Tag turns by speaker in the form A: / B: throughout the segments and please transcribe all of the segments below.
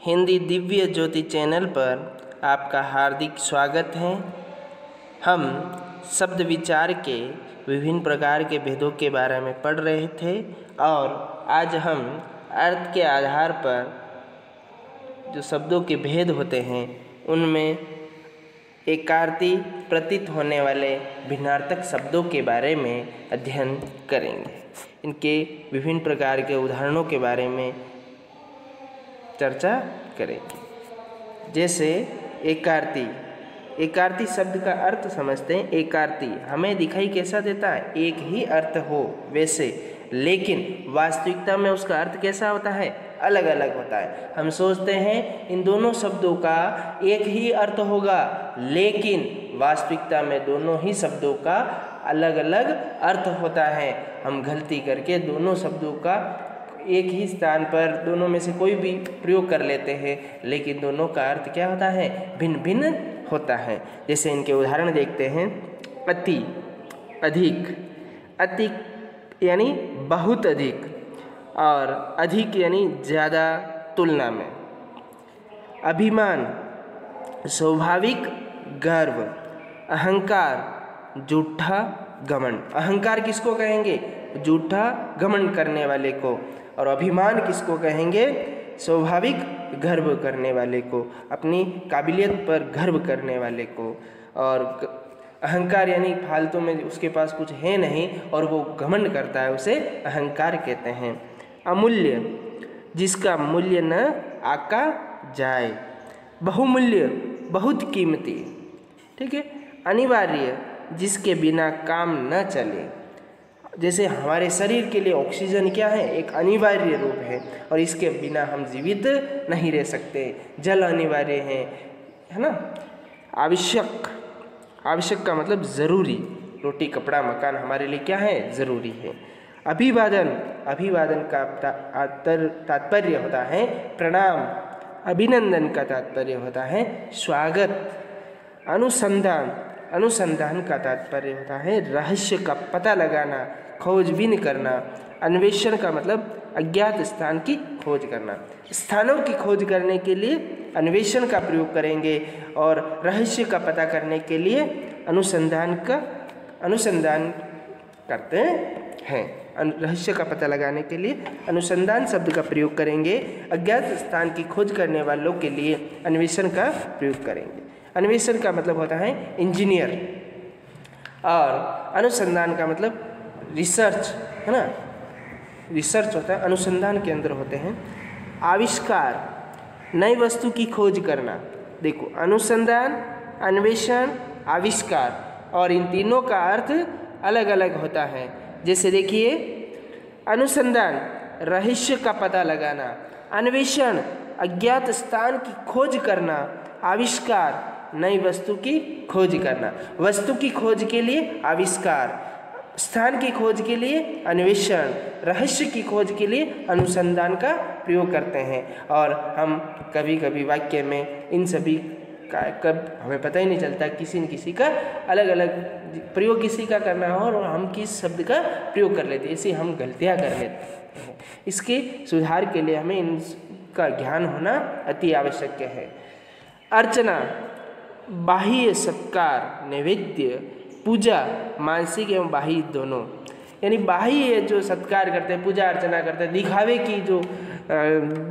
A: हिंदी दिव्य ज्योति channel पर आपका हार्दिक स्वागत है। हम शब्द विचार के विभिन्न प्रकार के भेदों के बारे में पढ़ रहे थे और आज हम अर्थ के आधार पर जो शब्दों के भेद होते हैं उनमें एकार्थी प्रतीत होने वाले भिन्नार्थक शब्दों के बारे में अध्ययन करेंगे। इनके विभिन्न प्रकार के उदाहरणों के बारे में चर्चा करेंगे। जैसे एकार्थी शब्द का अर्थ समझते हैं। एकार्थी हमें दिखाई कैसा देता है? एक ही अर्थ हो वैसे, लेकिन वास्तविकता में उसका अर्थ कैसा होता है? अलग अलग होता है। हम सोचते हैं इन दोनों शब्दों का एक ही अर्थ होगा, लेकिन वास्तविकता में दोनों ही शब्दों का अलग अलग अर्थ होता है। हम गलती करके दोनों शब्दों का एक ही स्थान पर दोनों में से कोई भी प्रयोग कर लेते हैं, लेकिन दोनों का अर्थ क्या होता है? भिन्न भिन्न होता है। जैसे इनके उदाहरण देखते हैं। अति, अधिक, अति यानी बहुत अधिक, और अधिक यानी ज़्यादा तुलना में। अभिमान, स्वाभाविक गर्व। अहंकार, झूठा घमंड। अहंकार किसको कहेंगे? झूठा घमंड करने वाले को। और अभिमान किसको कहेंगे? स्वाभाविक गर्व करने वाले को, अपनी काबिलियत पर गर्व करने वाले को। और अहंकार यानी फालतू में उसके पास कुछ है नहीं और वो घमंड करता है, उसे अहंकार कहते हैं। अमूल्य, जिसका मूल्य न आका जाए। बहुमूल्य, बहुत कीमती। ठीक है। अनिवार्य, जिसके बिना काम न चले। जैसे हमारे शरीर के लिए ऑक्सीजन क्या है? एक अनिवार्य रूप है और इसके बिना हम जीवित नहीं रह सकते। जल अनिवार्य है ना। आवश्यक, आवश्यक का मतलब ज़रूरी। रोटी, कपड़ा, मकान हमारे लिए क्या है? ज़रूरी है। अभिवादन, अभिवादन का तात्पर्य होता है प्रणाम। अभिनंदन का तात्पर्य होता है स्वागत। अनुसंधान, अनुसंधान का तात्पर्य होता है रहस्य का पता लगाना, खोजबीन करना। अन्वेषण का मतलब अज्ञात स्थान की खोज करना। स्थानों की खोज करने के लिए अन्वेषण का प्रयोग करेंगे और रहस्य का पता करने के लिए अनुसंधान करते हैं। रहस्य का पता लगाने के लिए अनुसंधान शब्द का प्रयोग करेंगे। अज्ञात स्थान की खोज करने वालों के लिए अन्वेषण का प्रयोग करेंगे। अन्वेषण का मतलब होता है इंजीनियर, और अनुसंधान का मतलब रिसर्च है ना। रिसर्च होता है, अनुसंधान के अंदर होते हैं। आविष्कार, नई वस्तु की खोज करना। देखो, अनुसंधान, अन्वेषण, आविष्कार, और इन तीनों का अर्थ अलग अलग होता है। जैसे देखिए, अनुसंधान रहस्य का पता लगाना, अन्वेषण अज्ञात स्थान की खोज करना, आविष्कार नई वस्तु की खोज करना। वस्तु की खोज के लिए आविष्कार, स्थान की खोज के लिए अन्वेषण, रहस्य की खोज के लिए अनुसंधान का प्रयोग करते हैं। और हम कभी कभी वाक्य में इन सभी का कब हमें पता ही नहीं चलता, किसी न किसी का अलग अलग प्रयोग किसी का करना हो और हम किस शब्द का प्रयोग कर लेते हैं, इसे हम गलतियाँ कर लेते हैं। इसके सुधार के लिए हमें इनका ज्ञान होना अति आवश्यक है। अर्चना, बाह्य सत्कार, नैवेद्य, पूजा, मानसिक एवं बाह्य दोनों। यानी बाह्य जो सत्कार करते हैं, पूजा अर्चना करते हैं, दिखावे की जो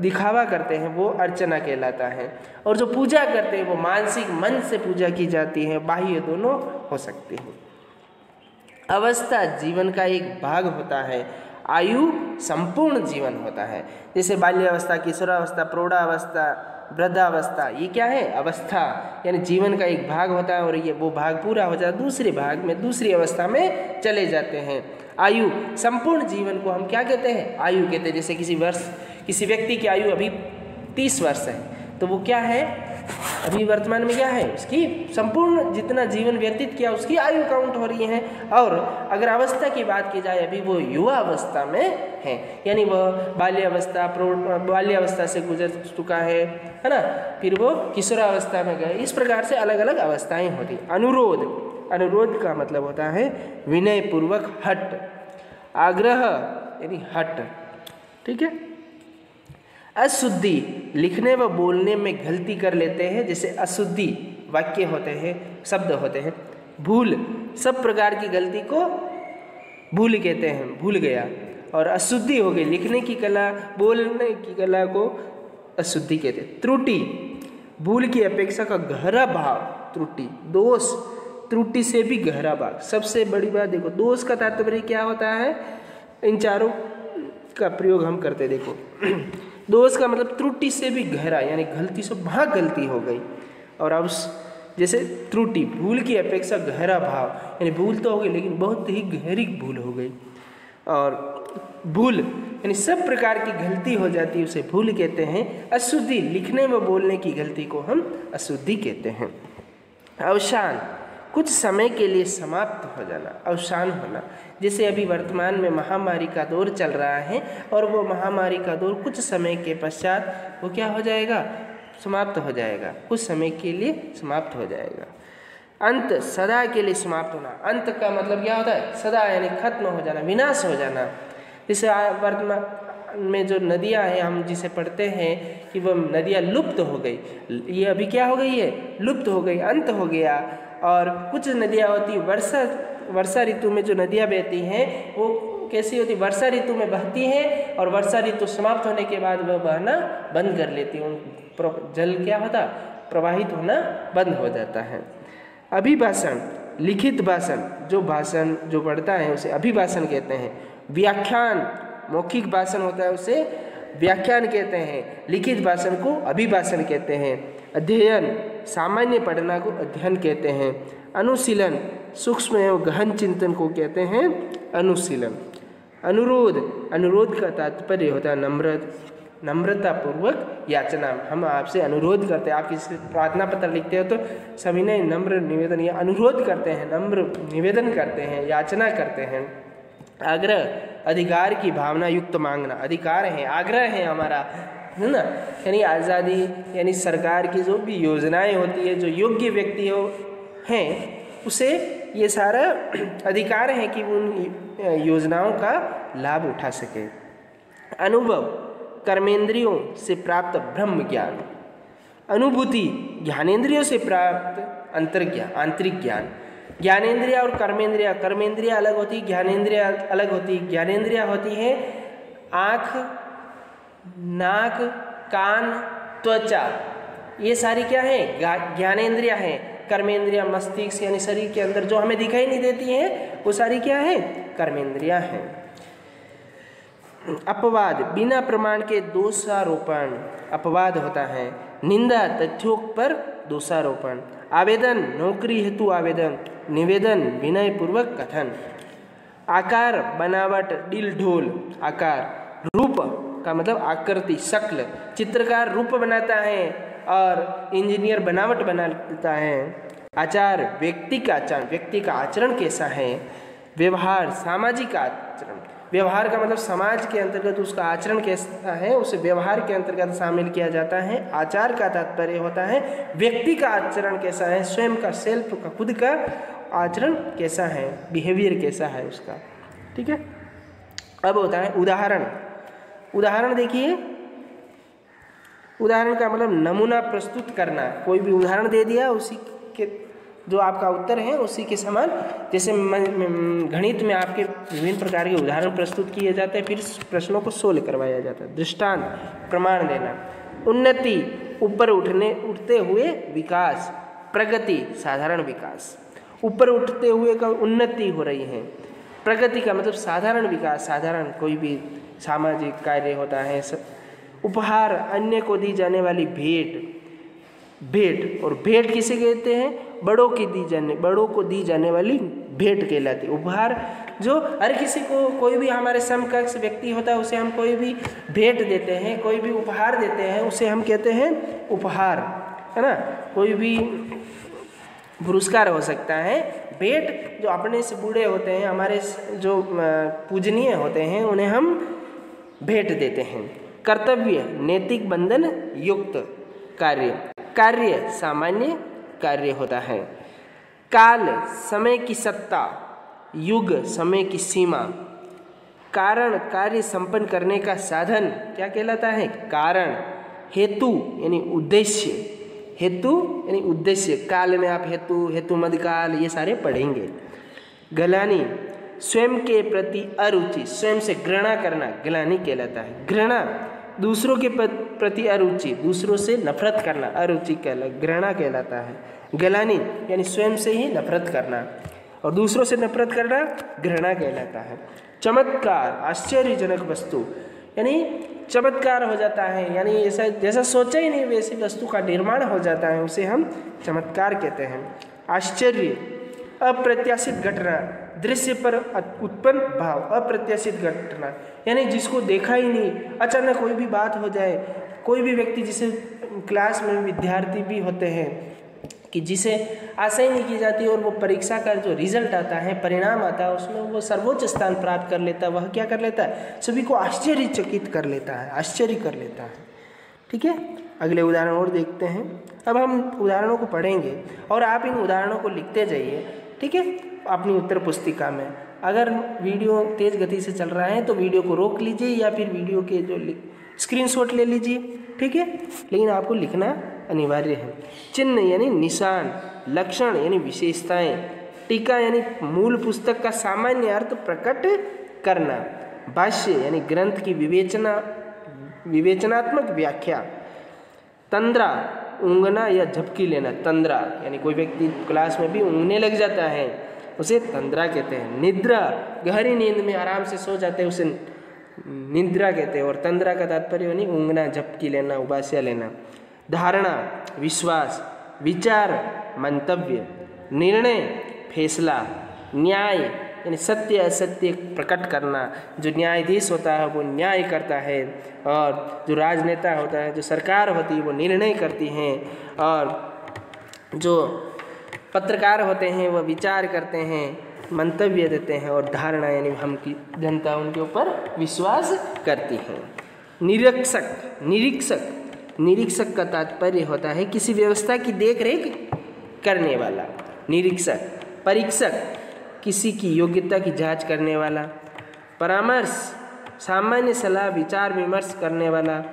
A: दिखावा करते हैं वो अर्चना कहलाता है। और जो पूजा करते हैं वो मानसिक, मन से पूजा की जाती है। बाह्य दोनों हो सकते हैं। अवस्था जीवन का एक भाग होता है। आयु संपूर्ण जीवन होता है। जैसे बाल्यावस्था, किशोरावस्था, प्रौढ़ावस्था, वृद्धावस्था, ये क्या है? अवस्था, यानी जीवन का एक भाग होता है और ये वो भाग पूरा हो जाता है, दूसरे भाग में, दूसरी अवस्था में चले जाते हैं। आयु, संपूर्ण जीवन को हम क्या कहते हैं? आयु कहते हैं। जैसे किसी व्यक्ति की आयु अभी 30 वर्ष है, तो वो क्या है? अभी वर्तमान में क्या है? उसकी संपूर्ण जितना जीवन व्यतीत किया उसकी आयु काउंट हो रही है। और अगर अवस्था की बात की जाए, अभी वो युवा अवस्था में है, यानी वह बाल्यावस्था से गुजर चुका है ना, फिर वो किशोरावस्था में गए। इस प्रकार से अलग अलग अवस्थाएं होती। अनुरोध, अनुरोध का मतलब होता है विनय पूर्वक हट। आग्रह यानी हट। ठीक है। अशुद्धि, लिखने व बोलने में गलती कर लेते हैं, जैसे अशुद्धि वाक्य होते हैं, शब्द होते हैं। भूल, सब प्रकार की गलती को भूल कहते हैं, भूल गया। और अशुद्धि हो गई, लिखने की कला, बोलने की कला को अशुद्धि कहते हैं। त्रुटि, भूल की अपेक्षा का गहरा भाव, त्रुटि। दोष, त्रुटि से भी गहरा भाव। सबसे बड़ी बात देखो, दोष का तात्पर्य क्या होता है, इन चारों का प्रयोग हम करते देखो। दोष का मतलब त्रुटि से भी गहरा, यानी गलती से वहाँ गलती हो गई। और अब जैसे त्रुटि, भूल की अपेक्षा गहरा भाव, यानी भूल तो हो गई लेकिन बहुत ही गहरी भूल हो गई। और भूल यानी सब प्रकार की गलती हो जाती है, उसे भूल कहते हैं। अशुद्धि, लिखने व बोलने की गलती को हम अशुद्धि कहते हैं। अवसान, कुछ समय के लिए समाप्त हो जाना, अवसान होना। जैसे अभी वर्तमान में महामारी का दौर चल रहा है और वो महामारी का दौर कुछ समय के पश्चात वो क्या हो जाएगा, समाप्त हो जाएगा, कुछ समय के लिए समाप्त हो जाएगा। अंत, सदा के लिए समाप्त होना। अंत का मतलब क्या होता है, सदा यानी खत्म हो जाना, विनाश हो जाना। जैसे वर्तमान में जो नदियाँ हैं, हम जिसे पढ़ते हैं कि वो नदियाँ लुप्त हो गई, ये अभी क्या हो गई है, लुप्त हो गई, अंत हो गया। और कुछ नदियाँ होती, वर्षा ऋतु में जो नदियाँ बहती हैं वो कैसी होती, वर्षा ऋतु में बहती हैं और वर्षा ऋतु समाप्त होने के बाद वह बहना बंद कर लेती हैं, जल क्या होता, प्रवाहित होना बंद हो जाता है। अभिभाषण, लिखित भाषण, जो भाषण जो पढ़ता है उसे अभिभाषण कहते हैं। व्याख्यान, मौखिक भाषण होता है उसे व्याख्यान कहते हैं। लिखित भाषण को अभिभाषण कहते हैं। अध्ययन, सामान्य पढ़ना को अध्ययन कहते हैं। अनुशीलन, सूक्ष्म एवं गहन चिंतन को कहते हैं अनुशीलन। अनुरोध, अनुरोध का तात्पर्य होता है नम्रतापूर्वक याचना। हम आपसे अनुरोध करते हैं, आप किसी प्रार्थना पत्र लिखते हो तो सविनय नम्र निवेदन या अनुरोध करते हैं, नम्र निवेदन करते हैं, याचना करते हैं। आग्रह, अधिकार की भावना युक्त मांगना, अधिकार है, आग्रह है हमारा, है ना, यानी आज़ादी, यानी सरकार की जो भी योजनाएं होती है, जो योग्य व्यक्ति हो हैं उसे ये सारा अधिकार है कि वो उन योजनाओं का लाभ उठा सके। अनुभव, कर्मेंद्रियों से प्राप्त ब्रह्म ज्ञान। अनुभूति, ज्ञानेंद्रियों से प्राप्त अंतर्ज्ञान, आंतरिक ज्ञान। ज्ञानेंद्रिया और कर्मेंद्रिया, कर्मेंद्रिया अलग होती, ज्ञानेंद्रिया अलग होती। ज्ञानेंद्रिया होती है आँख, नाक, कान, त्वचा, ये सारी क्या है, ज्ञानेंद्रिया है। कर्मेंद्रिया मस्तिष्क यानी शरीर के अंदर जो हमें दिखाई नहीं देती हैं वो सारी क्या है, कर्मेंद्रिया हैं। अपवाद, बिना प्रमाण के दोषारोपण, अपवाद होता है। निंदा, तथ्यों पर दोषारोपण। आवेदन, नौकरी हेतु आवेदन। निवेदन, विनय पूर्वक कथन। आकार, बनावट, डिल ढोल, आकार। रूप का मतलब आकृति, शक्ल, चित्रकार रूप बनाता है और इंजीनियर बनावट बनाता है। आचार, व्यक्ति का आचरण, व्यक्ति का आचरण कैसा है। व्यवहार, सामाजिक आचरण, व्यवहार का मतलब समाज के अंतर्गत उसका आचरण कैसा है, उसे व्यवहार के अंतर्गत शामिल किया जाता है। आचार का तात्पर्य होता है व्यक्ति का आचरण कैसा है, स्वयं का, सेल्फ का, खुद का आचरण कैसा है, बिहेवियर कैसा है उसका, ठीक है। अब होता है उदाहरण। उदाहरण देखिए, उदाहरण का मतलब नमूना प्रस्तुत करना। कोई भी उदाहरण दे दिया, उसी के जो आपका उत्तर है उसी के समान। जैसे गणित में आपके विभिन्न प्रकार के उदाहरण प्रस्तुत किए जाते हैं, फिर प्रश्नों को सोल्व करवाया जाता है। दृष्टांत, प्रमाण देना। उन्नति, ऊपर उठते हुए विकास। प्रगति, साधारण विकास, ऊपर उठते हुए का उन्नति हो रही है। प्रगति का मतलब साधारण विकास, साधारण कोई भी सामाजिक कार्य होता है। उपहार, अन्य को दी जाने वाली भेंट। भेंट, और भेंट किसे कहते हैं, बड़ों को दी जाने वाली भेंट कहलाती है। उपहार जो हर किसी को, कोई भी हमारे समकक्ष व्यक्ति होता है उसे हम कोई भी भेंट देते हैं, कोई भी उपहार देते हैं, उसे हम कहते हैं उपहार, है ना। कोई भी पुरस्कार हो सकता है। भेंट जो अपने से बूढ़े होते हैं, हमारे जो पूजनीय होते हैं, उन्हें हम भेंट देते हैं। कर्तव्य, नैतिक बंधन युक्त कार्य। कार्य, सामान्य कार्य होता है। काल, समय की सत्ता। युग, समय की सीमा। कारण कार्य संपन्न करने का साधन क्या कहलाता है? कारण। हेतु यानी उद्देश्य, हेतु यानी उद्देश्य। काल में आप हेतु, हेतु मध्यकाल ये सारे पढ़ेंगे। ग्लानि स्वयं के प्रति अरुचि, स्वयं से घृणा करना ग्लानि कहलाता है। घृणा दूसरों के प्रति अरुचि, दूसरों से नफरत करना अरुचि घृणा कहलाता है। ग्लानि यानी स्वयं से ही नफरत करना और दूसरों से नफरत करना घृणा कहलाता है। चमत्कार आश्चर्यजनक वस्तु यानी चमत्कार हो जाता है, यानी ऐसा जैसा सोचा ही नहीं वैसी वस्तु का निर्माण हो जाता है, उसे हम चमत्कार कहते हैं। आश्चर्य अप्रत्याशित घटना, दृश्य पर उत्पन्न भाव। अप्रत्याशित घटना यानी जिसको देखा ही नहीं, अचानक कोई भी बात हो जाए। कोई भी व्यक्ति जिसे क्लास में विद्यार्थी भी होते हैं कि जिसे आशा ही नहीं की जाती और वो परीक्षा का जो रिजल्ट आता है, परिणाम आता है, उसमें वो सर्वोच्च स्थान प्राप्त कर लेता है। वह क्या कर लेता है? सभी को आश्चर्यचकित कर लेता है, आश्चर्य कर लेता है। ठीक है, अगले उदाहरण और देखते हैं। अब हम उदाहरणों को पढ़ेंगे और आप इन उदाहरणों को लिखते जाइए। ठीक है, अपनी उत्तर पुस्तिका में। अगर वीडियो तेज़ गति से चल रहा है तो वीडियो को रोक लीजिए या फिर वीडियो के जो स्क्रीनशॉट ले लीजिए। ठीक है, लेकिन आपको लिखना अनिवार्य है। चिन्ह यानी निशान, लक्षण यानी विशेषताएं, टीका यानी मूल पुस्तक का सामान्य अर्थ प्रकट करना, भाष्य यानी ग्रंथ की विवेचनात्मक व्याख्या, तंद्रा ऊँगना या झपकी लेना। तंद्रा यानी कोई व्यक्ति क्लास में भी ऊँगने लग जाता है, उसे तंद्रा कहते हैं। निद्रा गहरी नींद में आराम से सो जाते हैं, उसे निद्रा कहते हैं। और तंद्रा का तात्पर्य यानी ऊँगना, झपकी लेना, उबासिया लेना। धारणा विश्वास, विचार मंतव्य, निर्णय फैसला, न्याय यानी सत्य असत्य प्रकट करना। जो न्यायाधीश होता है वो न्याय करता है और जो राजनेता होता है, जो सरकार होती है वो निर्णय करती हैं, और जो पत्रकार होते हैं वह विचार करते हैं, मंतव्य देते हैं। और धारणा यानी हम की जनता उनके ऊपर विश्वास करती है। निरीक्षक का तात्पर्य होता है किसी व्यवस्था की देखरेख करने वाला, निरीक्षक। परीक्षक किसी की योग्यता की जांच करने वाला। परामर्श सामान्य सलाह विचार विमर्श करने वाला।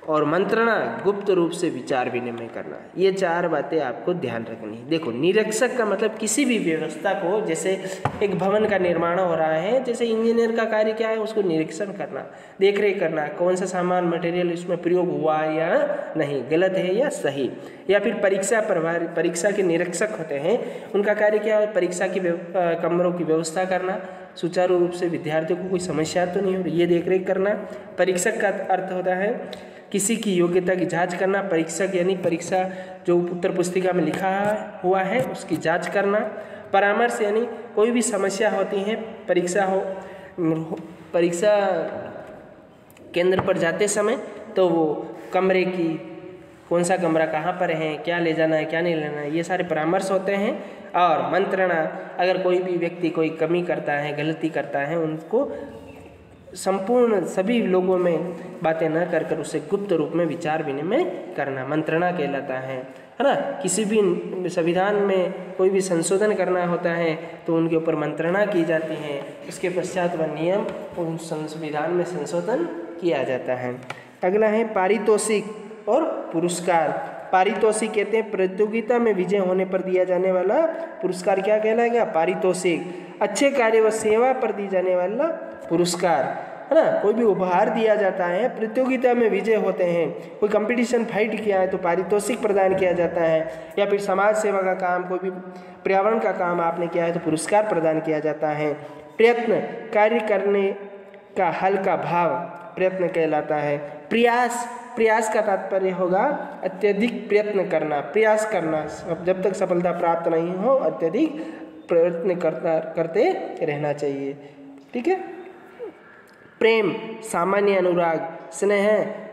A: और मंत्रणा गुप्त रूप से विचार विनिमय करना। ये चार बातें आपको ध्यान रखनी है। देखो, निरीक्षक का मतलब किसी भी व्यवस्था को, जैसे एक भवन का निर्माण हो रहा है, जैसे इंजीनियर का कार्य क्या है, उसको निरीक्षण करना, देखरेख करना, कौन सा सामान मटेरियल इसमें प्रयोग हुआ है या नहीं, गलत है या सही। या फिर परीक्षा के निरीक्षक होते हैं, उनका कार्य क्या है? परीक्षा की कमरों की व्यवस्था करना, सुचारू रूप से विद्यार्थियों को कोई समस्या तो नहीं हो रही, ये देखरेख करना। परीक्षक का अर्थ होता है किसी की योग्यता की जांच करना। परीक्षक यानी परीक्षा जो उत्तर पुस्तिका में लिखा हुआ है उसकी जांच करना। परामर्श यानी कोई भी समस्या होती है, परीक्षा केंद्र पर जाते समय, तो वो कमरे की, कौन सा कमरा कहाँ पर है, क्या ले जाना है क्या नहीं लेना है, ये सारे परामर्श होते हैं। और मंत्रणा, अगर कोई भी व्यक्ति कोई कमी करता है, गलती करता है, उनको संपूर्ण सभी लोगों में बातें न कर कर उसे गुप्त रूप में विचार विनिमय करना मंत्रणा कहलाता है ना। किसी भी संविधान में कोई भी संशोधन करना होता है तो उनके ऊपर मंत्रणा की जाती है, उसके पश्चात वह नियम उन संविधान में संशोधन किया जाता है। अगला है पारितोषिक और पुरस्कार। पारितोषिक कहते हैं प्रतियोगिता में विजय होने पर दिया जाने वाला पुरस्कार क्या कहलाएगा? पारितोषिक। अच्छे कार्य व सेवा पर दी जाने वाला पुरस्कार, है ना। कोई भी उपहार दिया जाता है, प्रतियोगिता में विजय होते हैं, कोई कंपटीशन फाइट किया है तो पारितोषिक प्रदान किया जाता है। या फिर समाज सेवा का काम, कोई भी पर्यावरण का काम आपने किया है तो पुरस्कार प्रदान किया जाता है। प्रयत्न, कार्य करने का हल्का भाव प्रयत्न कहलाता है। प्रयास का तात्पर्य होगा अत्यधिक प्रयत्न करना, प्रयास करना, जब तक सफलता प्राप्त नहीं हो अत्यधिक प्रयत्न करते रहना चाहिए। ठीक है। प्रेम, सामान्य अनुराग, स्नेह,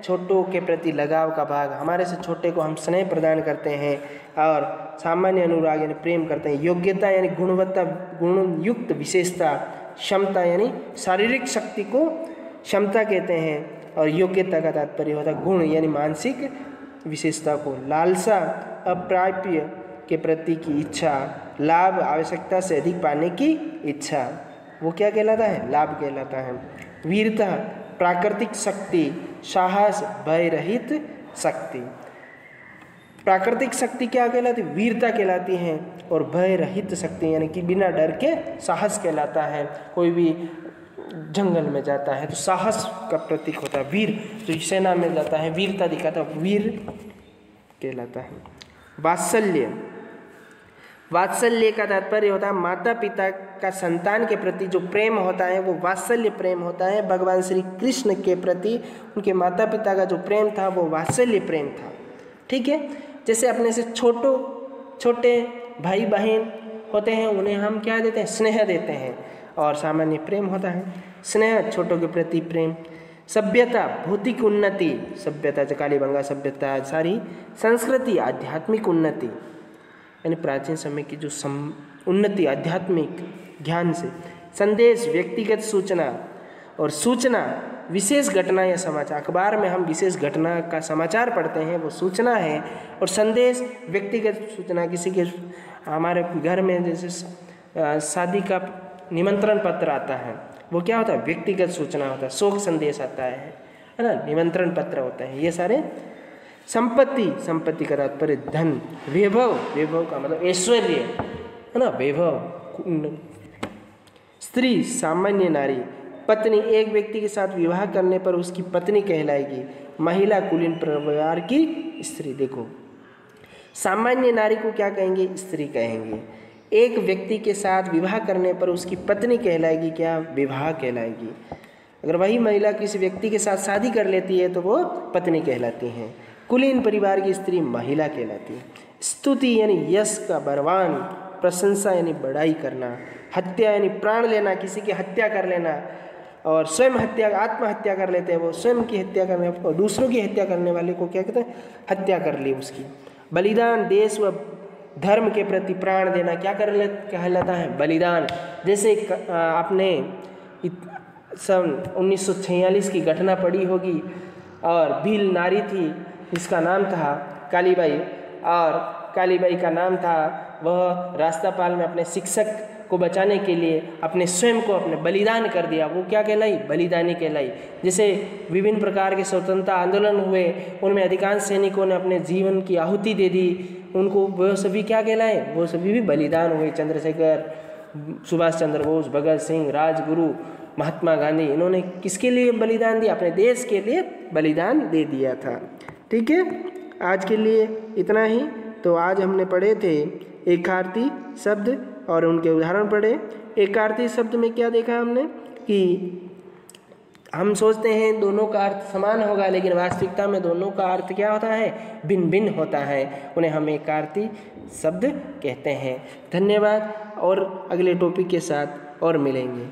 A: छोटों के प्रति लगाव का भाग, हमारे से छोटे को हम स्नेह प्रदान करते हैं। और सामान्य अनुराग यानी प्रेम करते हैं। योग्यता यानी गुणवत्ता, गुणयुक्त विशेषता। क्षमता यानी शारीरिक शक्ति को क्षमता कहते हैं। और योग्यता का तात्पर्य होता है गुण यानी मानसिक विशेषता को। लालसा, अप्राप्य के प्रति की इच्छा। लाभ, आवश्यकता से अधिक पाने की इच्छा। वो क्या कहलाता है? लाभ कहलाता है। वीरता प्राकृतिक शक्ति, साहस भय रहित शक्ति। प्राकृतिक शक्ति क्या कहलाती है? वीरता कहलाती है। और भय रहित शक्ति यानी कि बिना डर के साहस कहलाता है। कोई भी जंगल में जाता है तो साहस का प्रतीक होता है। वीर जो सेना में जाता है वीरता दिखाता है, वीर कहलाता है। वात्सल्य, वात्सल्य का तात्पर्य होता है माता पिता का संतान के प्रति जो प्रेम होता है वो वात्सल्य प्रेम होता है। भगवान श्री कृष्ण के प्रति उनके माता पिता का जो प्रेम था वो वात्सल्य प्रेम था। ठीक है, जैसे अपने से छोटे भाई बहन होते हैं उन्हें हम क्या देते हैं? स्नेह देते हैं। और सामान्य प्रेम होता है स्नेह, छोटों के प्रति प्रेम। सभ्यता भौतिक उन्नति, सभ्यता कालीबंगा सभ्यता सारी। संस्कृति आध्यात्मिक उन्नति यानी प्राचीन समय की जो उन्नति आध्यात्मिक ज्ञान से। संदेश व्यक्तिगत सूचना, और सूचना विशेष घटना या समाचार। अखबार में हम विशेष घटना का समाचार पढ़ते हैं वो सूचना है। और संदेश व्यक्तिगत सूचना, किसी के हमारे घर में जैसे शादी का निमंत्रण पत्र आता है वो क्या होता है? व्यक्तिगत सूचना होता है। शोक संदेश आता है ना, निमंत्रण पत्र होता है। ये सारे। संपत्ति, संपत्ति का तात्पर्य धन। वैभव, वैभव का मतलब ऐश्वर्य है ना, वैभव। स्त्री सामान्य नारी। पत्नी एक व्यक्ति के साथ विवाह करने पर उसकी पत्नी कहलाएगी। महिला कुलीन परिवार की स्त्री। देखो सामान्य नारी को क्या कहेंगे? स्त्री कहेंगे। एक व्यक्ति के साथ विवाह करने पर उसकी पत्नी कहलाएगी क्या? विवाह कहलाएगी। अगर वही महिला किसी व्यक्ति के साथ शादी कर लेती है तो वो पत्नी कहलाती हैं। कुलीन परिवार की स्त्री महिला कहलाती है। स्तुति यानी यश का बरवान, प्रशंसा यानी बड़ाई करना। हत्या यानी प्राण लेना, किसी की हत्या कर लेना। और स्वयं हत्या, आत्महत्या कर लेते हैं वो, स्वयं की हत्या करने और दूसरों की हत्या करने वाले को क्या कहते हैं? हत्या कर ली उसकी। बलिदान देश व धर्म के प्रति प्राण देना क्या कहलाता है? बलिदान। जैसे आपने सन 1946 की घटना पढ़ी होगी और भील नारी थी जिसका नाम था कालीबाई, और कालीबाई का नाम था, वह रास्तापाल में अपने शिक्षक को बचाने के लिए अपने स्वयं को अपने बलिदान कर दिया। वो क्या कहलाई? बलिदानी कहलाई। जैसे विभिन्न प्रकार के स्वतंत्रता आंदोलन हुए उनमें अधिकांश सैनिकों ने अपने जीवन की आहुति दे दी, उनको वो सभी क्या कहलाए? वो सभी भी बलिदान हुए। चंद्रशेखर, सुभाष चंद्र बोस, भगत सिंह, राजगुरु, महात्मा गांधी, इन्होंने किसके लिए बलिदान दिया? अपने देश के लिए बलिदान दे दिया था। ठीक है, आज के लिए इतना ही। तो आज हमने पढ़े थे एकार्थी शब्द और उनके उदाहरण पढ़े। एकार्थी शब्द में क्या देखा हमने कि हम सोचते हैं दोनों का अर्थ समान होगा, लेकिन वास्तविकता में दोनों का अर्थ क्या होता है? भिन्न भिन्न होता है। उन्हें हम एकार्थी शब्द कहते हैं। धन्यवाद, और अगले टॉपिक के साथ और मिलेंगे।